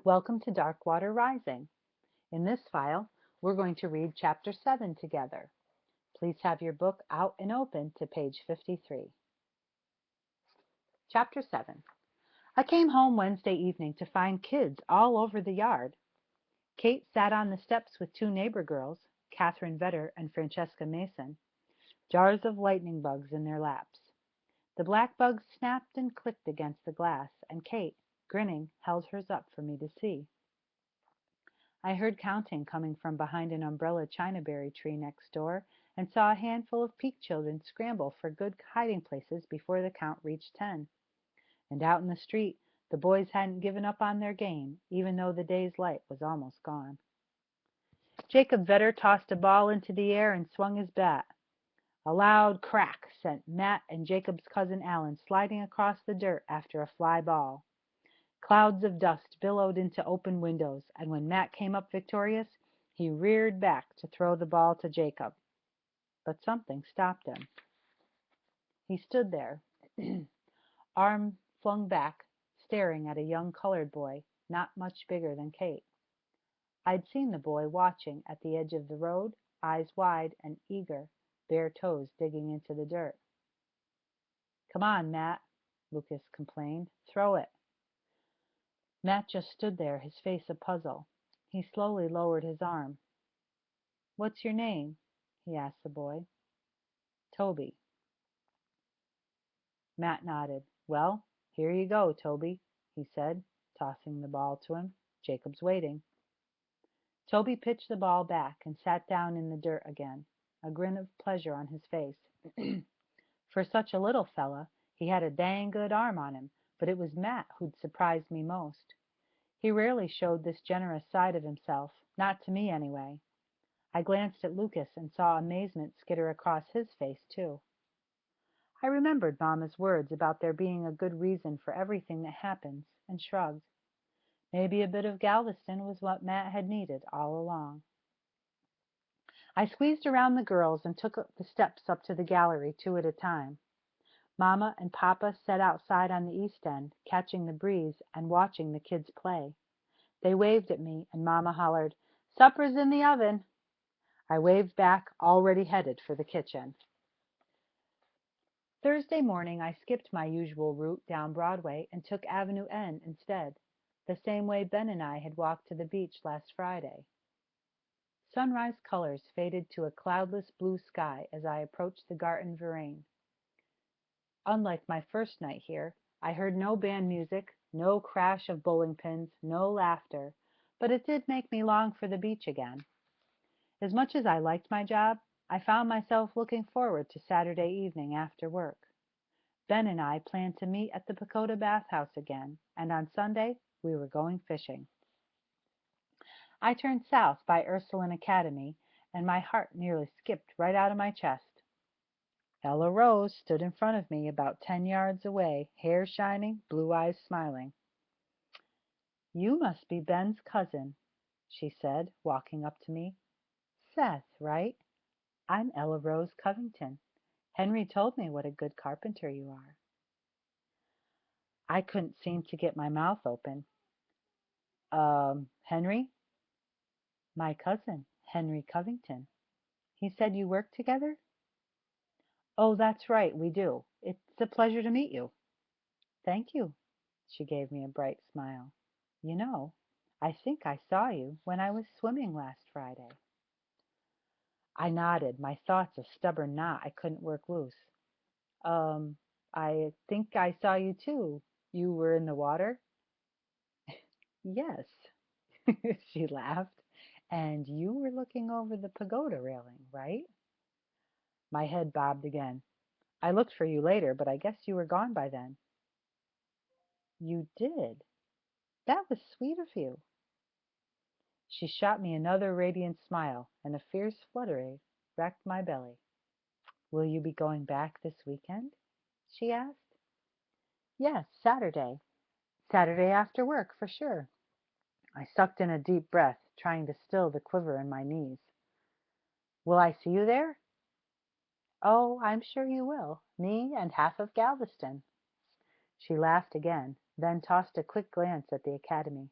Welcome to Darkwater Rising. In this file, we're going to read Chapter 7 together. Please have your book out and open to page 53. Chapter 7. I came home Wednesday evening to find kids all over the yard. Kate sat on the steps with two neighbor girls, Catherine Vetter and Francesca Mason, jars of lightning bugs in their laps. The black bugs snapped and clicked against the glass, and Kate, grinning, held hers up for me to see. I heard counting coming from behind an umbrella chinaberry tree next door, and saw a handful of Peak children scramble for good hiding places before the count reached 10. And out in the street, the boys hadn't given up on their game, even though the day's light was almost gone. Jacob Vetter tossed a ball into the air and swung his bat. A loud crack sent Matt and Jacob's cousin Alan sliding across the dirt after a fly ball. Clouds of dust billowed into open windows, and when Matt came up victorious, he reared back to throw the ball to Jacob. But something stopped him. He stood there, arm flung back, staring at a young colored boy, not much bigger than Kate. I'd seen the boy watching at the edge of the road, eyes wide and eager, bare toes digging into the dirt. "Come on, Matt," Lucas complained. "Throw it." Matt just stood there, his face a puzzle. He slowly lowered his arm. "What's your name?" he asked the boy. "Toby." Matt nodded. "Well, here you go, Toby," he said, tossing the ball to him. "Jacob's waiting." Toby pitched the ball back and sat down in the dirt again, a grin of pleasure on his face. For such a little fella, he had a dang good arm on him, but it was Matt who'd surprised me most. He rarely showed this generous side of himself, not to me anyway. I glanced at Lucas and saw amazement skitter across his face, too. I remembered Mama's words about there being a good reason for everything that happens, and shrugged. Maybe a bit of Galveston was what Matt had needed all along. I squeezed around the girls and took the steps up to the gallery 2 at a time. Mama and Papa sat outside on the east end, catching the breeze and watching the kids play. They waved at me, and Mama hollered, "Supper's in the oven." I waved back, already headed for the kitchen. Thursday morning, I skipped my usual route down Broadway and took Avenue N instead, the same way Ben and I had walked to the beach last Friday. Sunrise colors faded to a cloudless blue sky as I approached the Garten Verein. Unlike my first night here, I heard no band music, no crash of bowling pins, no laughter, but it did make me long for the beach again. As much as I liked my job, I found myself looking forward to Saturday evening after work. Ben and I planned to meet at the Pagoda Bathhouse again, and on Sunday we were going fishing. I turned south by Ursuline Academy, and my heart nearly skipped right out of my chest. Ella Rose stood in front of me about 10 yards away, hair shining, blue eyes smiling. "You must be Ben's cousin," she said, walking up to me. "Seth, right? I'm Ella Rose Covington. Henry told me what a good carpenter you are." I couldn't seem to get my mouth open. Henry?" "My cousin, Henry Covington. He said you work together?" "Oh, that's right, we do. It's a pleasure to meet you." "Thank you." She gave me a bright smile. "You know, I think I saw you when I was swimming last Friday." I nodded, my thoughts a stubborn knot I couldn't work loose. I think I saw you too. You were in the water?" "Yes," she laughed. "And you were looking over the pagoda railing, right?" My head bobbed again. "I looked for you later, but I guess you were gone by then." "You did? That was sweet of you." She shot me another radiant smile, and a fierce flutter wrecked my belly. "Will you be going back this weekend?" she asked. "Yes, Saturday. Saturday after work, for sure." I sucked in a deep breath, trying to still the quiver in my knees. "Will I see you there?" "Oh, I'm sure you will. Me and half of Galveston." She laughed again, then tossed a quick glance at the academy.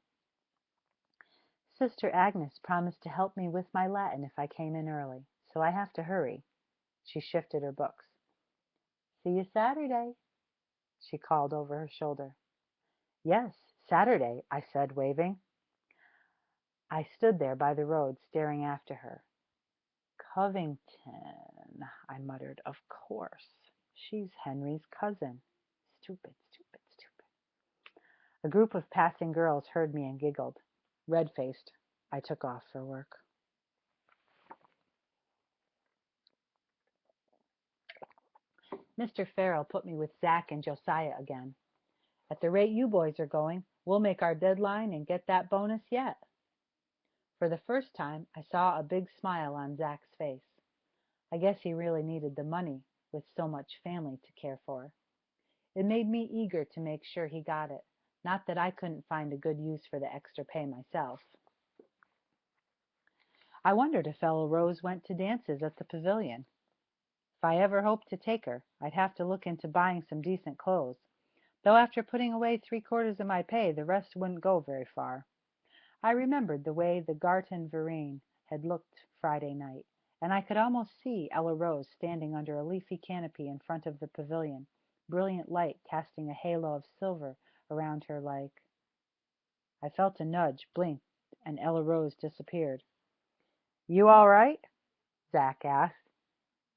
Sister Agnes promised to help me with my Latin if I came in early, so I have to hurry." She shifted her books. "See you Saturday," she called over her shoulder. "Yes, Saturday," I said, waving. I stood there by the road, staring after her. "Covington," I muttered. "Of course. She's Henry's cousin. Stupid, stupid, stupid." A group of passing girls heard me and giggled. Red-faced, I took off for work. Mr. Farrell put me with Zach and Josiah again. "At the rate you boys are going, we'll make our deadline and get that bonus yet." For the first time, I saw a big smile on Zach's face. I guess he really needed the money with so much family to care for. It made me eager to make sure he got it, not that I couldn't find a good use for the extra pay myself. I wondered if Ella Rose went to dances at the pavilion. If I ever hoped to take her, I'd have to look into buying some decent clothes, though after putting away 3/4 of my pay, the rest wouldn't go very far. I remembered the way the Garten Verein had looked Friday night, and I could almost see Ella Rose standing under a leafy canopy in front of the pavilion, brilliant light casting a halo of silver around her like... I felt a nudge, blinked, and Ella Rose disappeared. "You all right?" Zach asked,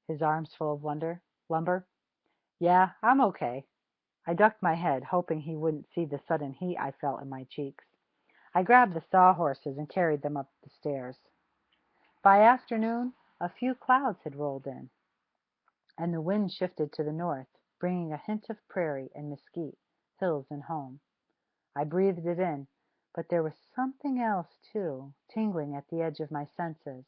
his arms full of lumber. "Yeah, I'm okay." I ducked my head, hoping he wouldn't see the sudden heat I felt in my cheeks. I grabbed the sawhorses and carried them up the stairs. By afternoon, a few clouds had rolled in, and the wind shifted to the north, bringing a hint of prairie and mesquite, hills and home. I breathed it in, but there was something else, too, tingling at the edge of my senses.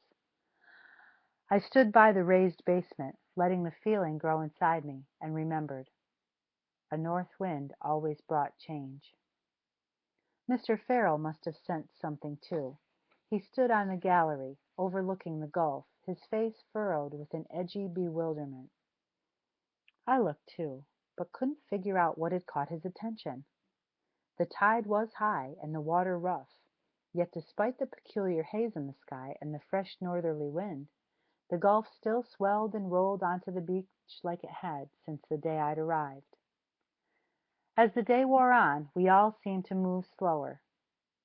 I stood by the raised basement, letting the feeling grow inside me, and remembered. A north wind always brought change. Mr. Farrell must have sensed something, too. He stood on the gallery, overlooking the gulf, his face furrowed with an edgy bewilderment. I looked, too, but couldn't figure out what had caught his attention. The tide was high and the water rough, yet despite the peculiar haze in the sky and the fresh northerly wind, the gulf still swelled and rolled onto the beach like it had since the day I'd arrived. As the day wore on, we all seemed to move slower.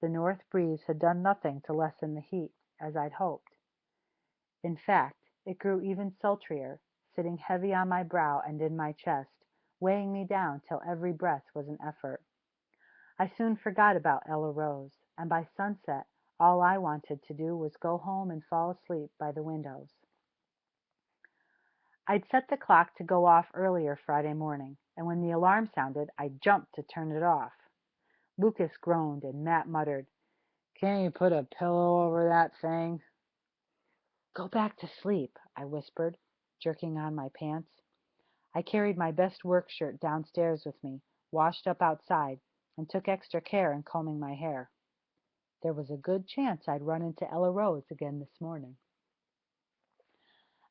The north breeze had done nothing to lessen the heat, as I'd hoped. In fact, it grew even sultrier, sitting heavy on my brow and in my chest, weighing me down till every breath was an effort. I soon forgot about Ella Rose, and by sunset all I wanted to do was go home and fall asleep by the windows. I'd set the clock to go off earlier Friday morning, and when the alarm sounded, I jumped to turn it off. Lucas groaned, and Matt muttered, "Can't you put a pillow over that thing?" "Go back to sleep," I whispered, jerking on my pants. I carried my best work shirt downstairs with me, washed up outside, and took extra care in combing my hair. There was a good chance I'd run into Ella Rose again this morning.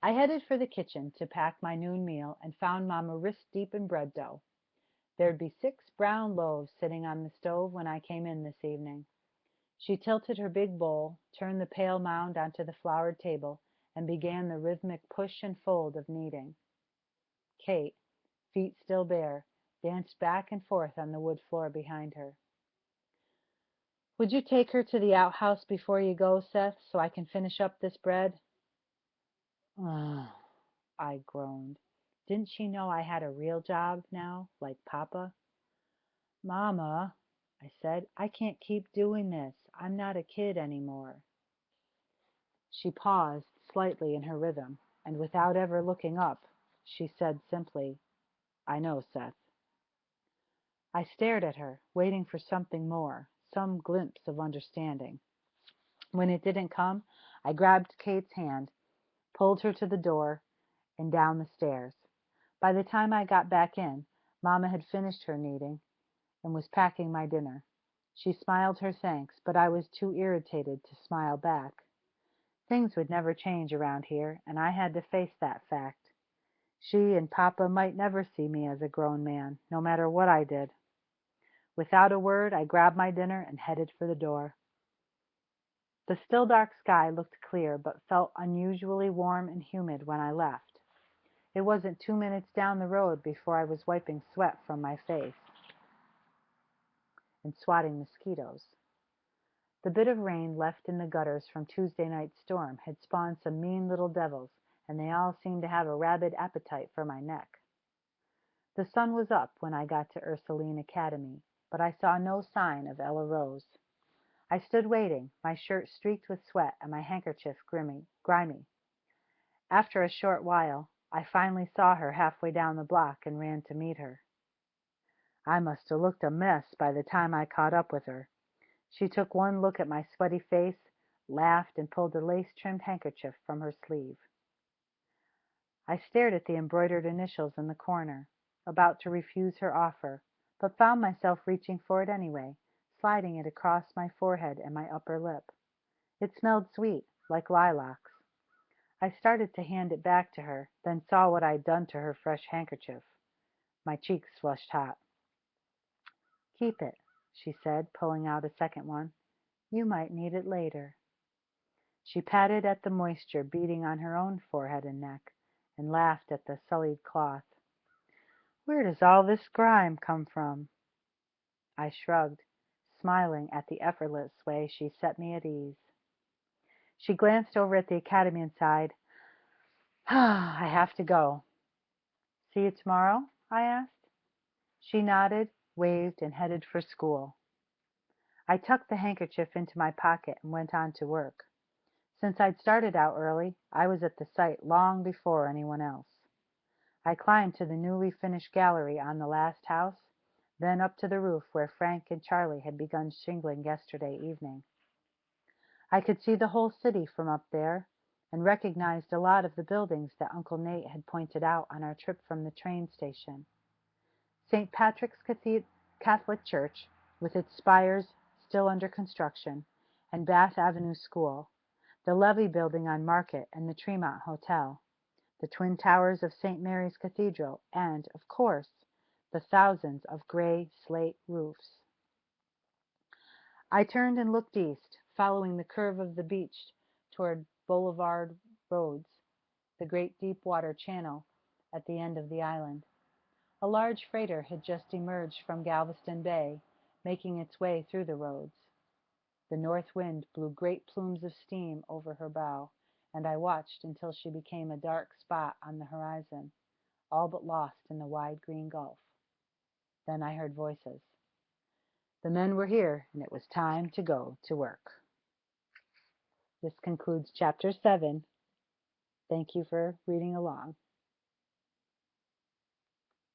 I headed for the kitchen to pack my noon meal and found Mama wrist-deep in bread dough. There'd be 6 brown loaves sitting on the stove when I came in this evening. She tilted her big bowl, turned the pale mound onto the floured table, and began the rhythmic push and fold of kneading. Kate, feet still bare, danced back and forth on the wood floor behind her. "Would you take her to the outhouse before you go, Seth, so I can finish up this bread?" "Ugh," I groaned. Didn't she know I had a real job now, like Papa? "Mama," I said, "I can't keep doing this. I'm not a kid anymore." She paused slightly in her rhythm, and without ever looking up, she said simply, "I know, Seth." I stared at her, waiting for something more, some glimpse of understanding. When it didn't come, I grabbed Kate's hand, pulled her to the door, and down the stairs. By the time I got back in, Mama had finished her kneading and was packing my dinner. She smiled her thanks, but I was too irritated to smile back. Things would never change around here, and I had to face that fact. She and Papa might never see me as a grown man, no matter what I did. Without a word, I grabbed my dinner and headed for the door. The still dark sky looked clear, but felt unusually warm and humid when I left. It wasn't 2 minutes down the road before I was wiping sweat from my face and swatting mosquitoes. The bit of rain left in the gutters from Tuesday night's storm had spawned some mean little devils, and they all seemed to have a rabid appetite for my neck. The sun was up when I got to Ursuline Academy, but I saw no sign of Ella Rose. I stood waiting, my shirt streaked with sweat and my handkerchief grimy. After a short while, I finally saw her halfway down the block and ran to meet her. I must have looked a mess by the time I caught up with her. She took one look at my sweaty face, laughed, and pulled a lace-trimmed handkerchief from her sleeve. I stared at the embroidered initials in the corner, about to refuse her offer, but found myself reaching for it anyway, sliding it across my forehead and my upper lip. It smelled sweet, like lilacs. I started to hand it back to her, then saw what I'd done to her fresh handkerchief. My cheeks flushed hot. "Keep it," she said, pulling out a second one. "You might need it later." She patted at the moisture beading on her own forehead and neck, and laughed at the sullied cloth. "Where does all this grime come from?" I shrugged, smiling at the effortless way she set me at ease. She glanced over at the academy and sighed. "I have to go." "See you tomorrow?" I asked. She nodded, waved, and headed for school. I tucked the handkerchief into my pocket and went on to work. Since I'd started out early, I was at the site long before anyone else. I climbed to the newly finished gallery on the last house, then up to the roof where Frank and Charlie had begun shingling yesterday evening. I could see the whole city from up there, and recognized a lot of the buildings that Uncle Nate had pointed out on our trip from the train station. St. Patrick's Catholic Church, with its spires still under construction, and Bath Avenue School, the Levy Building on Market and the Tremont Hotel, the twin towers of St. Mary's Cathedral, and, of course, the thousands of gray slate roofs. I turned and looked east, following the curve of the beach toward Boulevard Roads, the great deep-water channel at the end of the island. A large freighter had just emerged from Galveston Bay, making its way through the roads. The north wind blew great plumes of steam over her bow, and I watched until she became a dark spot on the horizon, all but lost in the wide green gulf. Then I heard voices. The men were here, and it was time to go to work. This concludes Chapter 7. Thank you for reading along.